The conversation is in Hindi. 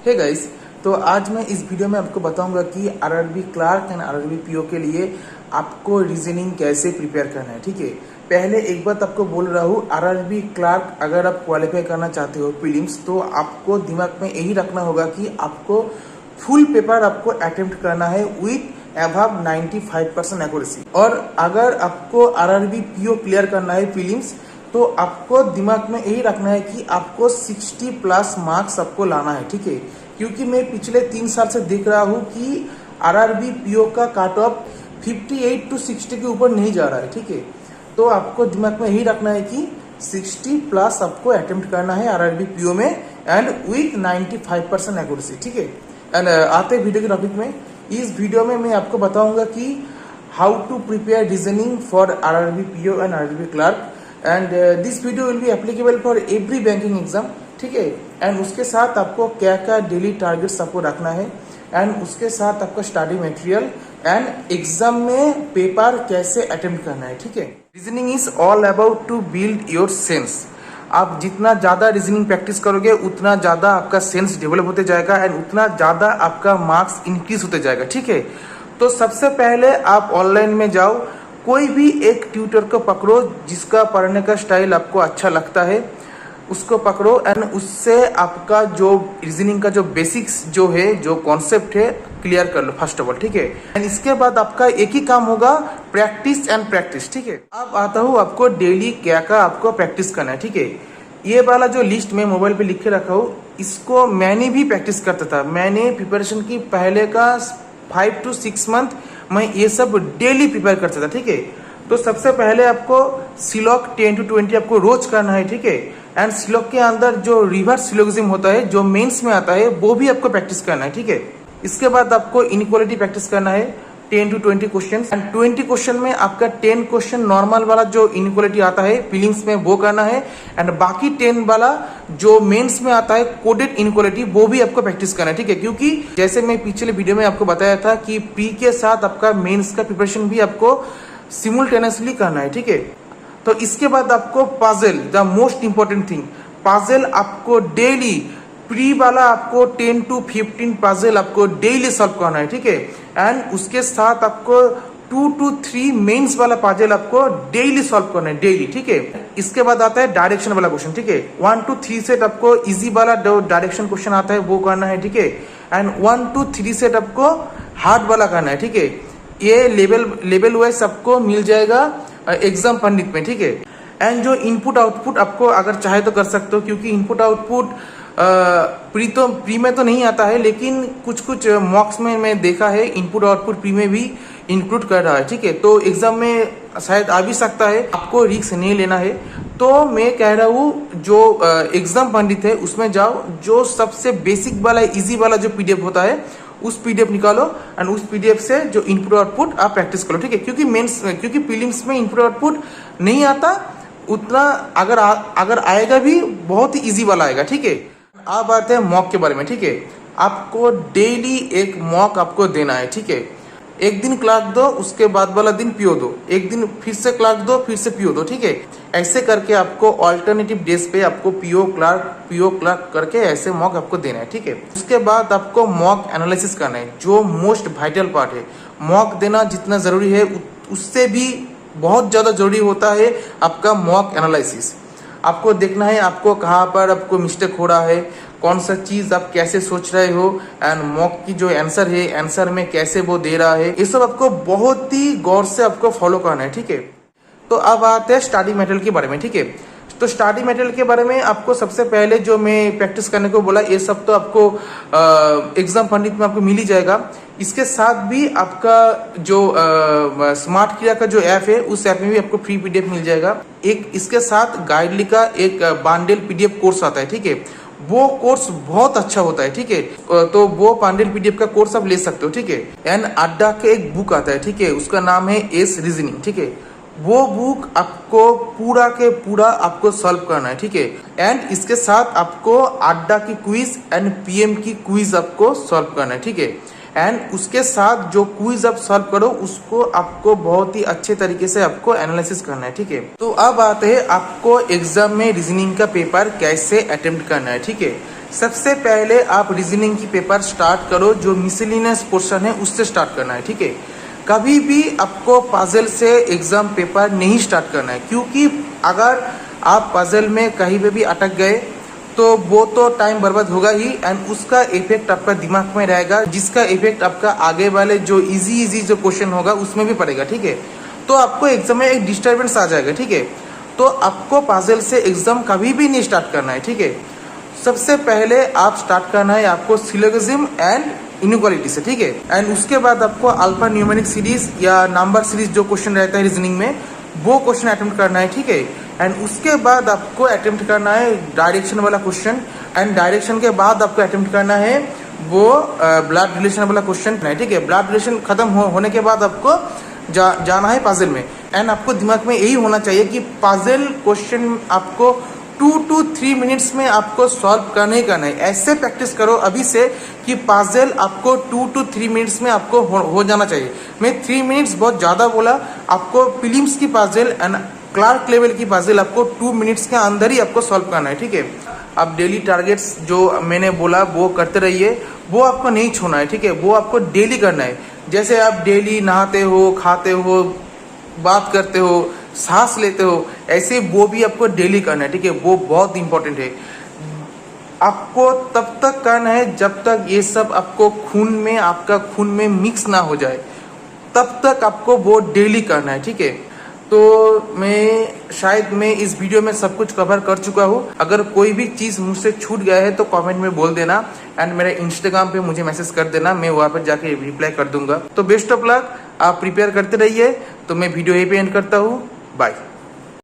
हे गाइस, तो आज मैं इस वीडियो में आपको बताऊंगा कि RRB clerk and RRB PO के लिए आपको रीजनिंग कैसे प्रिपेयर करना है। ठीक है, पहले एक बात आपको बोल रहा हूँ, आरआरबी क्लार्क अगर आप क्वालिफाई करना चाहते हो प्रीलिम्स, तो आपको दिमाग में यही रखना होगा कि आपको फुल पेपर आपको अटेम्प्ट करना है विथ अबव 95% एक्यूरेसी। और अगर आपको आरआरबी पीओ क्लियर करना है प्रीलिम्स, तो आपको दिमाग में यही रखना है कि आपको 60+ मार्क्स आपको लाना है। ठीक है, क्योंकि मैं पिछले 3 साल से देख रहा हूँ कि आरआरबी पीओ का कट ऑफ 58 to 60 के ऊपर नहीं जा रहा है। ठीक है, तो आपको दिमाग में यही रखना है कि 60+ आपको अटेम्प्ट करना है आरआरबी पीओ में एंड विथ 95% एक्यूरेसी। ठीक है, एंड आते वीडियो के टॉपिक में। इस वीडियो में मैं आपको बताऊंगा कि how to prepare reasoning for RRB PO and RRB clerk, and this video will be applicable for every banking exam. ठीक है, एंड उसके साथ आपको क्या क्या डेली टारगेट्स आपको रखना है, एंड उसके साथ आपका स्टडी मटेरियल एंड एग्जाम में पेपर कैसे अटेम्प्ट करना है। ठीक है, reasoning is all about to build your sense. आप जितना ज्यादा रीजनिंग प्रैक्टिस करोगे उतना ज्यादा आपका सेंस डेवलप होते जाएगा एंड उतना ज्यादा आपका मार्क्स इंक्रीज होते जाएगा। ठीक है, तो सबसे पहले आप ऑनलाइन में जाओ, कोई भी एक ट्यूटर को पकड़ो जिसका पढ़ने का स्टाइल आपको अच्छा लगता है, उसको पकड़ो एंड उससे आपका जो रीजनिंग का जो बेसिक्स जो है, जो कॉन्सेप्ट है, क्लियर कर लो फर्स्ट ऑफ ऑल। ठीक है, एंड इसके बाद आपका एक ही काम होगा, प्रैक्टिस एंड प्रैक्टिस। ठीक है, अब आता हूँ आपको डेली क्या का आपको प्रैक्टिस करना है। ठीक है, ये वाला जो लिस्ट में मोबाइल पे लिख के रखा हूँ, इसको मैंने भी प्रैक्टिस करता था। मैंने प्रिपरेशन की पहले का 5 to 6 मंथ मैं ये सब डेली प्रिपेयर करता था। ठीक है, तो सबसे पहले आपको सिलॉक 10 to 20 आपको रोज करना है। ठीक है, एंड सिलॉक के अंदर जो रिवर्स सिलोगिज्म होता है, जो मेंस में आता है, वो भी आपको प्रैक्टिस करना है। ठीक है, इसके बाद आपको इनइक्वालिटी प्रैक्टिस करना है 10 to 20 क्वेश्चन, एंड 20 क्वेश्चन में आपका 10 क्वेश्चन नॉर्मल वाला जो इनइक्वालिटी आता है प्रीलिम्स में वो करना है, एंड बाकी 10 वाला जो मेंस में आता है कोडेड इनइक्वालिटी, वो भी आपको प्रैक्टिस करना है। ठीक है, क्योंकि जैसे मैं पिछले वीडियो में आपको बताया था कि प्री के साथ आपका मेंस का प्रिपरेशन भी आपको सिमुलटेनियसली करना है। ठीक है, तो इसके बाद आपको puzzle, the most important thing, puzzle आपको डेली, प्री वाला आपको 10 to 15 पजल आपको डेली सॉल्व करना है। ठीक है, एंड उसके साथ आपको 2 to 3 मेंस वाला पजल आपको डेली सॉल्व करना है, डेली। ठीक है, इसके बाद आता है डायरेक्शन वाला क्वेश्चन। ठीक है, 1 to 3 सेट आपको इजी वाला डायरेक्शन क्वेश्चन आता है वो करना है। ठीक है, एंड 1 to 3 सेट आपको हार्ड वाला करना है। ठीक है, ये लेवल वाइज आपको मिल जाएगा एग्जाम पंडित में। ठीक है, एंड जो इनपुट आउटपुट आपको अगर चाहे तो कर सकते हो, क्योंकि इनपुट आउटपुट प्री में तो नहीं आता है, लेकिन कुछ कुछ मॉक्स में मैं देखा है इनपुट आउटपुट प्री में भी इंक्लूड कर रहा है। ठीक है, तो एग्जाम में शायद आ भी सकता है, आपको रिस्क नहीं लेना है। तो मैं कह रहा हूँ जो एग्जाम पंडित है उसमें जाओ, जो सबसे बेसिक वाला इजी वाला जो पीडीएफ होता है उस पीडीएफ निकालो एंड उस पीडीएफ से जो इनपुट आउटपुट आप प्रैक्टिस करो। ठीक है, क्योंकि प्रीलिम्स में इनपुट आउटपुट नहीं आता उतना, अगर आएगा भी बहुत ही इजी वाला आएगा। ठीक है, अब बात है मॉक के बारे में। ठीक है, आपको डेली एक मॉक आपको देना है। ठीक है, एक दिन क्लार्क दो, उसके बाद वाला दिन पीओ दो, एक दिन फिर से क्लार्क दो, फिर से पीओ दो। ठीक है, ऐसे करके आपको ऑल्टरनेटिव डेज पे आपको पीओ क्लार्क करके ऐसे मॉक आपको देना है। ठीक है, उसके बाद आपको मॉक एनालिसिस करना है, जो मोस्ट वाइटल पार्ट है। मॉक देना जितना जरूरी है उससे भी बहुत ज्यादा जरूरी होता है आपका मॉक एनालिसिस। आपको देखना है आपको कहाँ पर आपको मिस्टेक हो रहा है, कौन सा चीज आप कैसे सोच रहे हो, एंड मॉक की जो आंसर है, आंसर में कैसे वो दे रहा है, ये सब आपको बहुत ही गौर से आपको फॉलो करना है। ठीक है, तो अब आते हैं स्टडी मटेरियल के बारे में। ठीक है, तो स्टडी मटेरियल के बारे में आपको सबसे पहले जो मैं प्रैक्टिस करने को बोला, ये सब तो आपको एग्जाम पंडित में आपको मिल ही जाएगा। इसके साथ भी आपका जो स्मार्ट क्रिया का जो ऐप है, उस ऐप में भी आपको फ्री पीडीएफ मिल जाएगा। एक इसके साथ गाइडली का एक बांडल पीडीएफ कोर्स आता है। ठीक है, वो कोर्स बहुत अच्छा होता है। ठीक है, तो वो बांडल पीडीएफ का कोर्स आप ले सकते हो। ठीक है, एंड अड्डा के एक बुक आता है। ठीक है, उसका नाम है एस रीजनिंग। ठीक है, वो बुक आपको पूरा के पूरा आपको सॉल्व करना है। ठीक है, एंड इसके साथ आपको अड्डा की क्विज एंड पीएम की क्विज आपको सॉल्व करना है। ठीक है, एंड उसके साथ जो क्विज आप सॉल्व करो उसको आपको बहुत ही अच्छे तरीके से आपको एनालिसिस करना है। ठीक है, तो अब आते हैं आपको एग्जाम में रीजनिंग का पेपर कैसे अटेम्प्ट करना है। ठीक है, सबसे पहले आप रीजनिंग की पेपर स्टार्ट करो, जो मिसलिनियस पोर्शन है उससे स्टार्ट करना है, ठीक है। कभी भी आपको पजल से एग्जाम पेपर नहीं स्टार्ट करना है, क्योंकि अगर आप पजल में कहीं पे भी अटक गए तो वो तो टाइम बर्बाद होगा ही, एंड उसका इफेक्ट आपका दिमाग में रहेगा, जिसका इफेक्ट आपका आगे वाले जो इजी जो क्वेश्चन होगा उसमें भी पड़ेगा, ठीक है। तो आपको एग्जाम में एक डिस्टर्बेंस आ जाएगा, ठीक है। तो आपको पजल से एग्जाम कभी भी नहीं स्टार्ट करना है, ठीक है। सबसे पहले आप स्टार्ट करना है आपको सिलोगिज्म एंड इनइक्वालिटी से, ठीक है। एंड उसके बाद आपको अल्फा न्यूमेरिक सीरीज या नंबर सीरीज जो क्वेश्चन रहता है रीजनिंग में, वो क्वेश्चन अटेम्प्ट करना है, ठीक है। एंड उसके बाद आपको अटेम्प्ट करना है डायरेक्शन वाला क्वेश्चन, एंड डायरेक्शन के बाद आपको अटेम्प्ट करना है वो ब्लड रिलेशन वाला क्वेश्चन है, ठीक है। ब्लड रिलेशन खत्म होने के बाद आपको जाना है पजल में। एंड आपको दिमाग में यही होना चाहिए कि पजल क्वेश्चन आपको 2 to 3 मिनट्स में आपको सॉल्व करना ही करना है। ऐसे प्रैक्टिस करो अभी से कि पजल आपको 2 to 3 मिनट्स में आपको हो जाना चाहिए। मैं 3 मिनट्स बहुत ज़्यादा बोला, आपको प्रीलिम्स की पजल एंड क्लार्क लेवल की पजल आपको 2 मिनट्स के अंदर ही आपको सॉल्व करना है, ठीक है। अब डेली टारगेट्स जो मैंने बोला वो करते रहिए, वो आपको नहीं छोड़ना है, ठीक है। वो आपको डेली करना है। जैसे आप डेली नहाते हो, खाते हो, बात करते हो, सांस लेते हो, ऐसे वो भी आपको डेली करना है, ठीक है। वो बहुत इंपॉर्टेंट है। आपको तब तक करना है जब तक ये सब आपको आपका खून में मिक्स ना हो जाए, तब तक आपको वो डेली करना है, ठीक है। तो मैं इस वीडियो में सब कुछ कवर कर चुका हूँ। अगर कोई भी चीज़ मुझसे छूट गया है तो कमेंट में बोल देना, एंड मेरे इंस्टाग्राम पे मुझे मैसेज कर देना, मैं वहाँ पर जाके रिप्लाई कर दूंगा। तो बेस्ट ऑफ लक, आप प्रिपेयर करते रहिए। तो मैं वीडियो यहीं पे एंड करता हूँ। बाय।